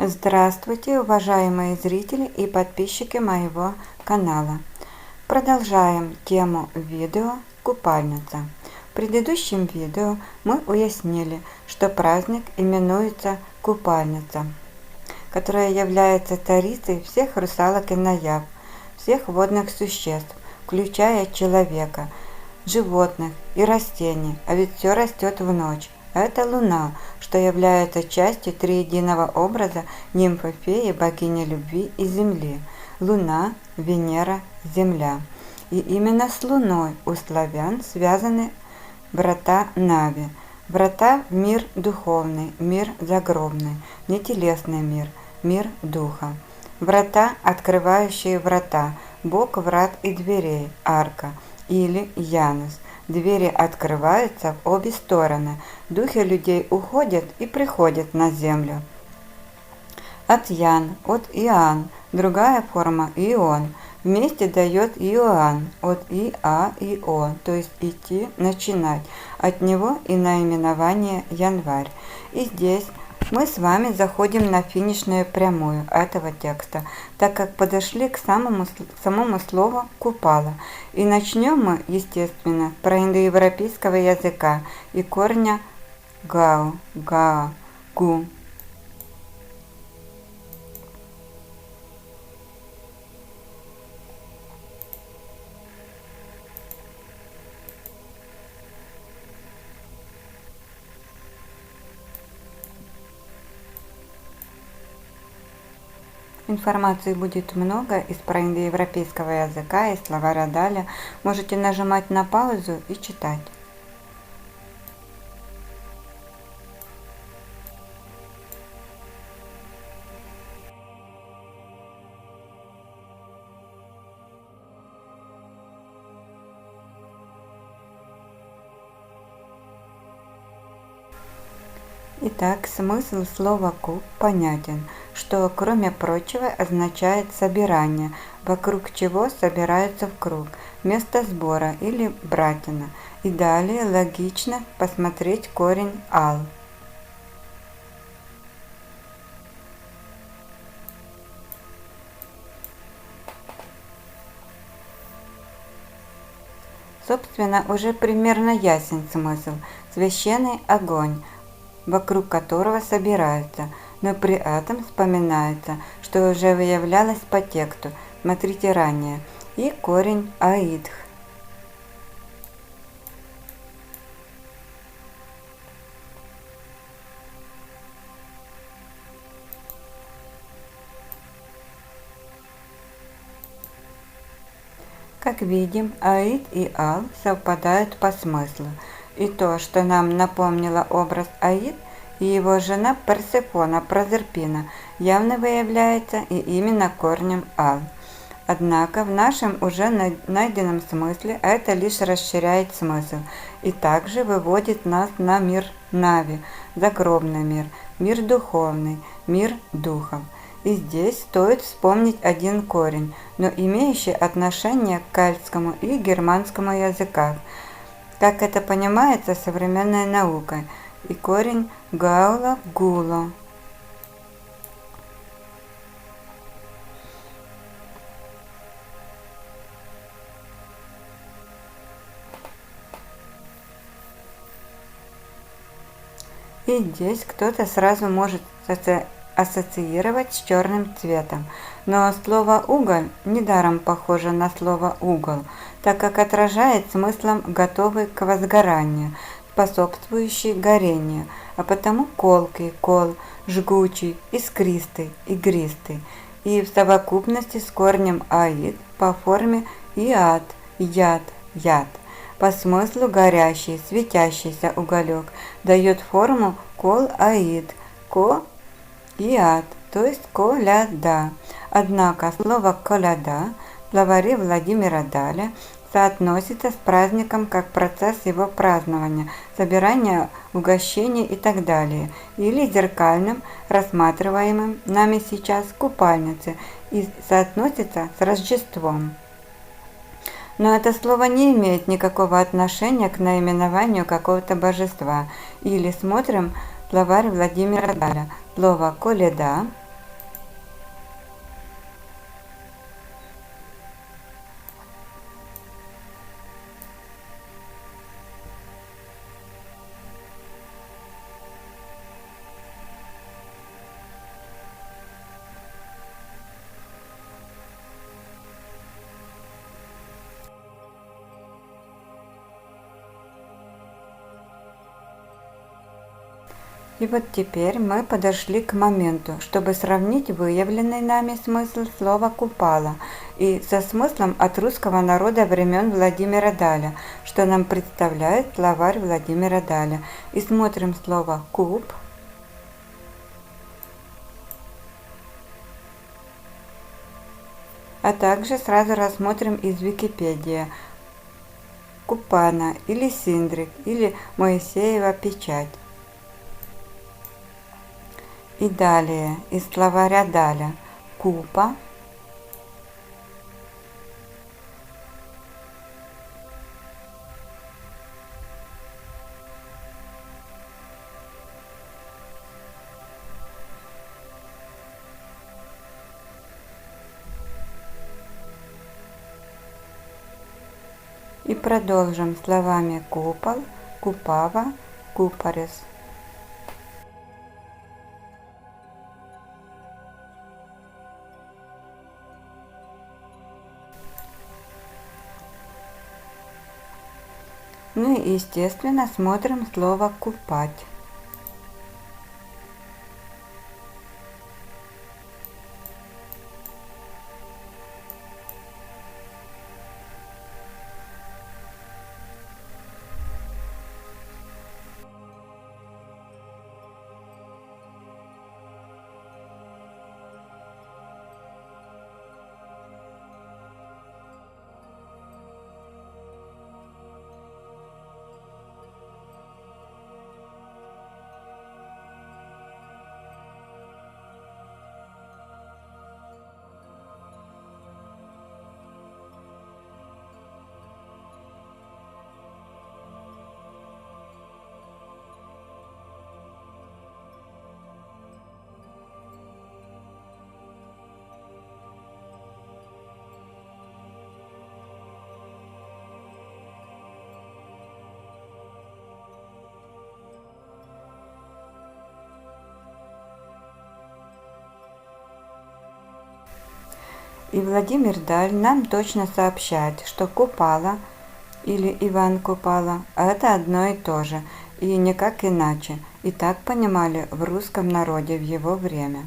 Здравствуйте, уважаемые зрители и подписчики моего канала. Продолжаем тему видео «Купальница». В предыдущем видео мы уяснили, что праздник именуется Купальница, которая является царицей всех русалок и наяв, всех водных существ, включая человека, животных и растений, а ведь все растет в ночь. Это Луна, что является частью триединого образа нимфы феи, богини любви и Земли. Луна, Венера, Земля. И именно с Луной у славян связаны врата Нави. Врата в мир духовный, мир загробный, нетелесный мир, мир духа. Врата, открывающие врата, бог врат и дверей, арка или Янус. Двери открываются в обе стороны, духи людей уходят и приходят на землю. От Ян, от Иоанн, другая форма Ион, вместе дает Иоанн, от Иа и О, то есть идти, начинать, от него и наименование Январь. И здесь мы с вами заходим на финишную прямую этого текста, так как подошли к самому слову «купала». И начнем мы, естественно, про индоевропейского языка и корня «гау», «га», «гу». Информации будет много из проиндоевропейского языка, из словаря Даля. Можете нажимать на паузу и читать. Итак, смысл слова «куп» понятен, что, кроме прочего, означает собирание, вокруг чего собираются в круг, место сбора или братина. И далее логично посмотреть корень «ал». Собственно, уже примерно ясен смысл. Священный огонь, вокруг которого собираются, но при этом вспоминается, что уже выявлялось по тексту, смотрите ранее, и корень аидх. Как видим, аид и ал совпадают по смыслу. И то, что нам напомнило образ Аид и его жена Персефона Прозерпина, явно выявляется и именно корнем Ал. Однако в нашем уже найденном смысле это лишь расширяет смысл и также выводит нас на мир Нави, загробный мир, мир духовный, мир духов. И здесь стоит вспомнить один корень, но имеющий отношение к кельтскому и германскому языкам, как это понимается современной наукой, и корень гаула гуло. И здесь кто-то сразу может ассоциировать с черным цветом, но слово «уголь» недаром похоже на слово «угол», так как отражает смыслом готовый к возгоранию, способствующий горению, а потому колкий, кол, жгучий, искристый, игристый, и в совокупности с корнем аид по форме иад, яд, яд. По смыслу горящий, светящийся уголек дает форму кол-аид, ко-иад, то есть коляда. Однако слово коляда в словаре Владимира Даля соотносится с праздником как процесс его празднования, собирания угощений и так далее, или зеркальным, рассматриваемым нами сейчас купальницы, и соотносится с Рождеством. Но это слово не имеет никакого отношения к наименованию какого-то божества. Или смотрим словарь Владимира Даля. Слово «коледа» И вот теперь мы подошли к моменту, чтобы сравнить выявленный нами смысл слова «купала» и со смыслом от русского народа времен Владимира Даля, что нам представляет словарь Владимира Даля. И смотрим слово «куб», а также сразу рассмотрим из Википедии Купана или Синдрик или Моисеева печать. И далее из словаря Даля купа, и продолжим словами купол, купава, купорес. Ну и естественно смотрим слово купать. И Владимир Даль нам точно сообщает, что Купала или Иван Купала – это одно и то же, и никак иначе, и так понимали в русском народе в его время.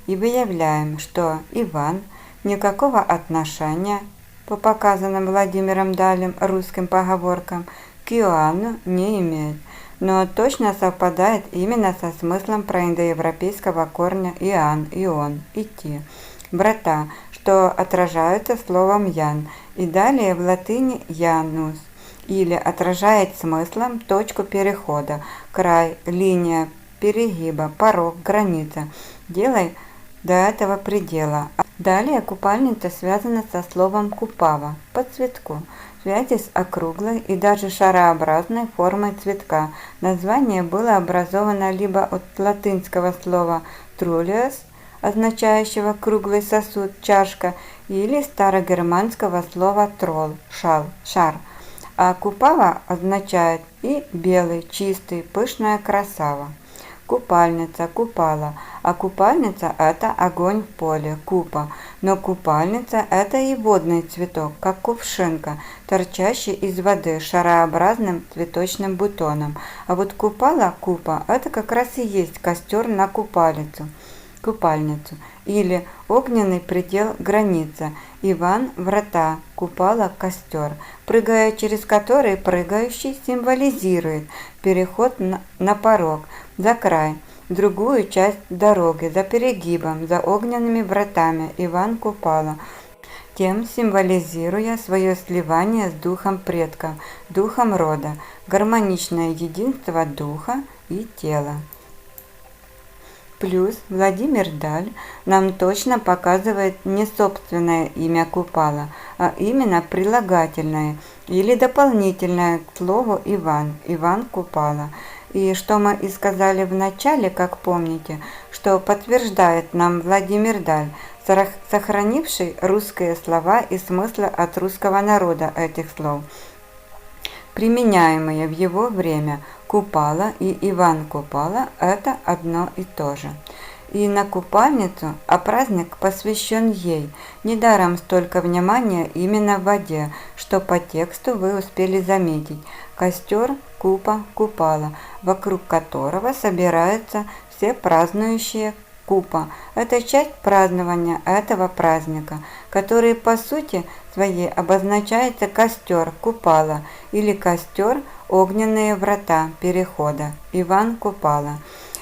И выявляем, что Иван никакого отношения, по показанным Владимиром Далем русским поговоркам, к Иоанну не имеет, но точно совпадает именно со смыслом проиндоевропейского корня Иоанн, Ион, идти, брата, что отражаются словом «ян», и далее в латыни «янус», или отражает смыслом точку перехода, край, линия перегиба, порог, граница. Делай до этого предела. Далее купальница связана со словом «купава» по цветку, в связи с округлой и даже шарообразной формой цветка. Название было образовано либо от латинского слова «трулиус», означающего круглый сосуд, чашка, или старогерманского слова трол, шар. А купава означает и белый, чистый, пышная красава. Купальница, купала, а купальница – это огонь в поле, купа, но купальница – это и водный цветок, как кувшинка, торчащий из воды шарообразным цветочным бутоном. А вот купала, купа – это как раз и есть костер на купальницу, или огненный предел, граница. Иван – врата, купала – костер, прыгая через который прыгающий символизирует переход на порог, за край, другую часть дороги, за перегибом, за огненными вратами. Иван купала, тем символизируя свое сливание с духом предков, духом рода, гармоничное единство духа и тела. Плюс Владимир Даль нам точно показывает не собственное имя Купала, а именно прилагательное или дополнительное к слову Иван, Иван Купала. И что мы и сказали в начале, как помните, что подтверждает нам Владимир Даль, сохранивший русские слова и смыслы от русского народа этих слов, применяемые в его время. Купала и Иван Купала – это одно и то же. и на купальницу, а праздник посвящен ей. Недаром столько внимания именно в воде, что по тексту вы успели заметить. Костер, купа, купала, вокруг которого собираются все празднующие купа. Это часть празднования этого праздника, который по сути своей обозначается костер, купала, или костер, огненные врата перехода, Иван Купала.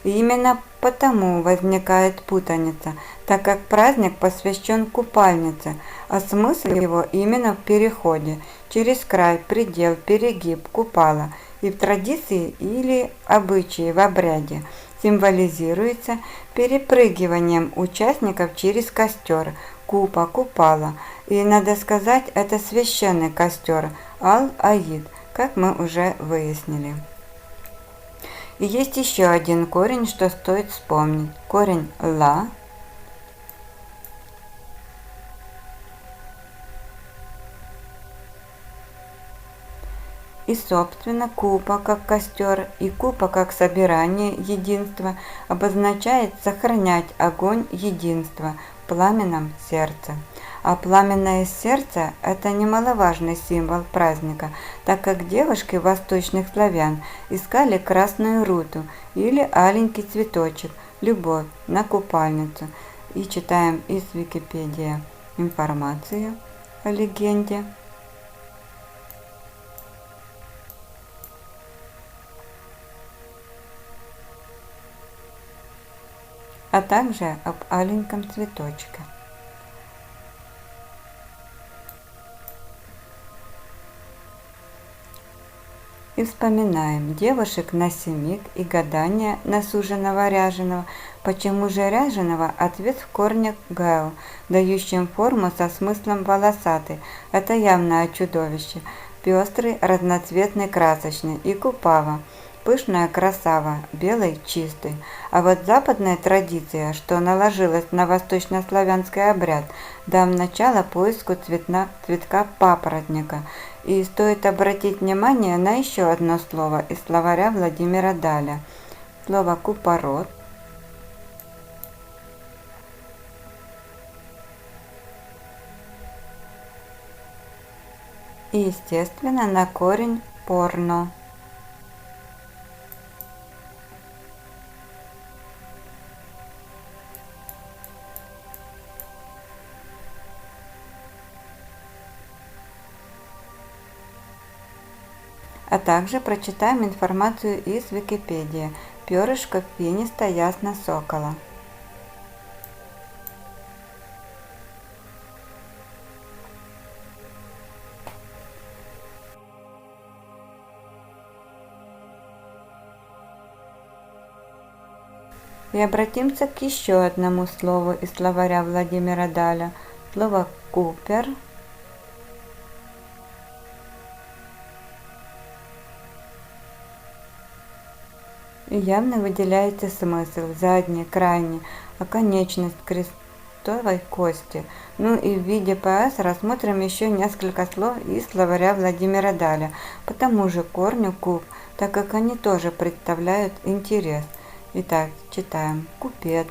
И именно потому возникает путаница, так как праздник посвящен купальнице, а смысл его именно в переходе, через край, предел, перегиб, купала, и в традиции или обычае в обряде символизируется перепрыгиванием участников через костер, купа, купала, и, надо сказать, это священный костер, Ал-Аид, как мы уже выяснили. И есть еще один корень, что стоит вспомнить. Корень ла и, собственно, купа как костер и купа как собирание единства обозначает сохранять огонь единства в пламенном сердце. А пламенное сердце – это немаловажный символ праздника, так как девушки восточных славян искали красную руту или аленький цветочек, любовь на купальницу. И читаем из Википедии информацию о легенде. А также об аленьком цветочке. И вспоминаем девушек на семик и гадания на суженого ряженого. Почему же ряженого? Ответ в корне гау, дающем форму со смыслом волосатый. Это явное чудовище. Пестрый, разноцветный, красочный. И купава. Пышная красава, белый чистый. А вот западная традиция, что наложилась на восточнославянский обряд, дав начало поиску цветка папоротника. И стоит обратить внимание на еще одно слово из словаря Владимира Даля. Слово «купорос». И, естественно, на корень «порно». А также прочитаем информацию из Википедии. Перышко пениста ясно сокола. И обратимся к еще одному слову из словаря Владимира Даля. Слово «купер». И явно выделяется смысл задний, крайний, оконечность крестовой кости. Ну и в виде ПС рассмотрим еще несколько слов из словаря Владимира Даля по тому же корню куп, так как они тоже представляют интерес. Итак, читаем. Купец.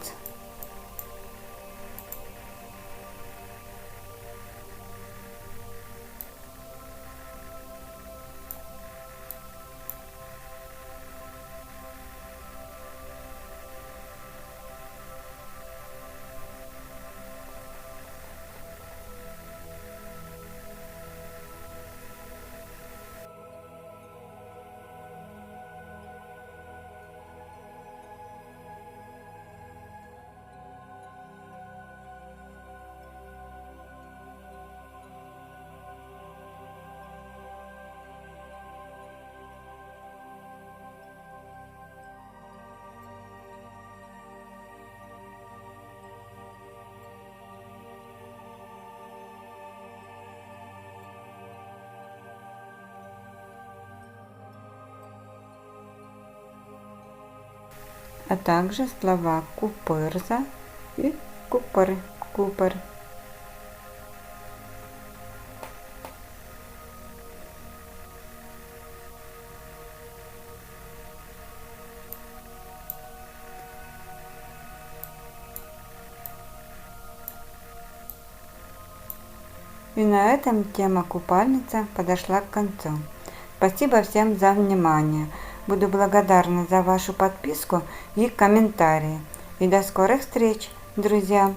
А также слова купырза и купор. И на этом тема купальница подошла к концу. Спасибо всем за внимание. Буду благодарна за вашу подписку и комментарии. И до скорых встреч, друзья!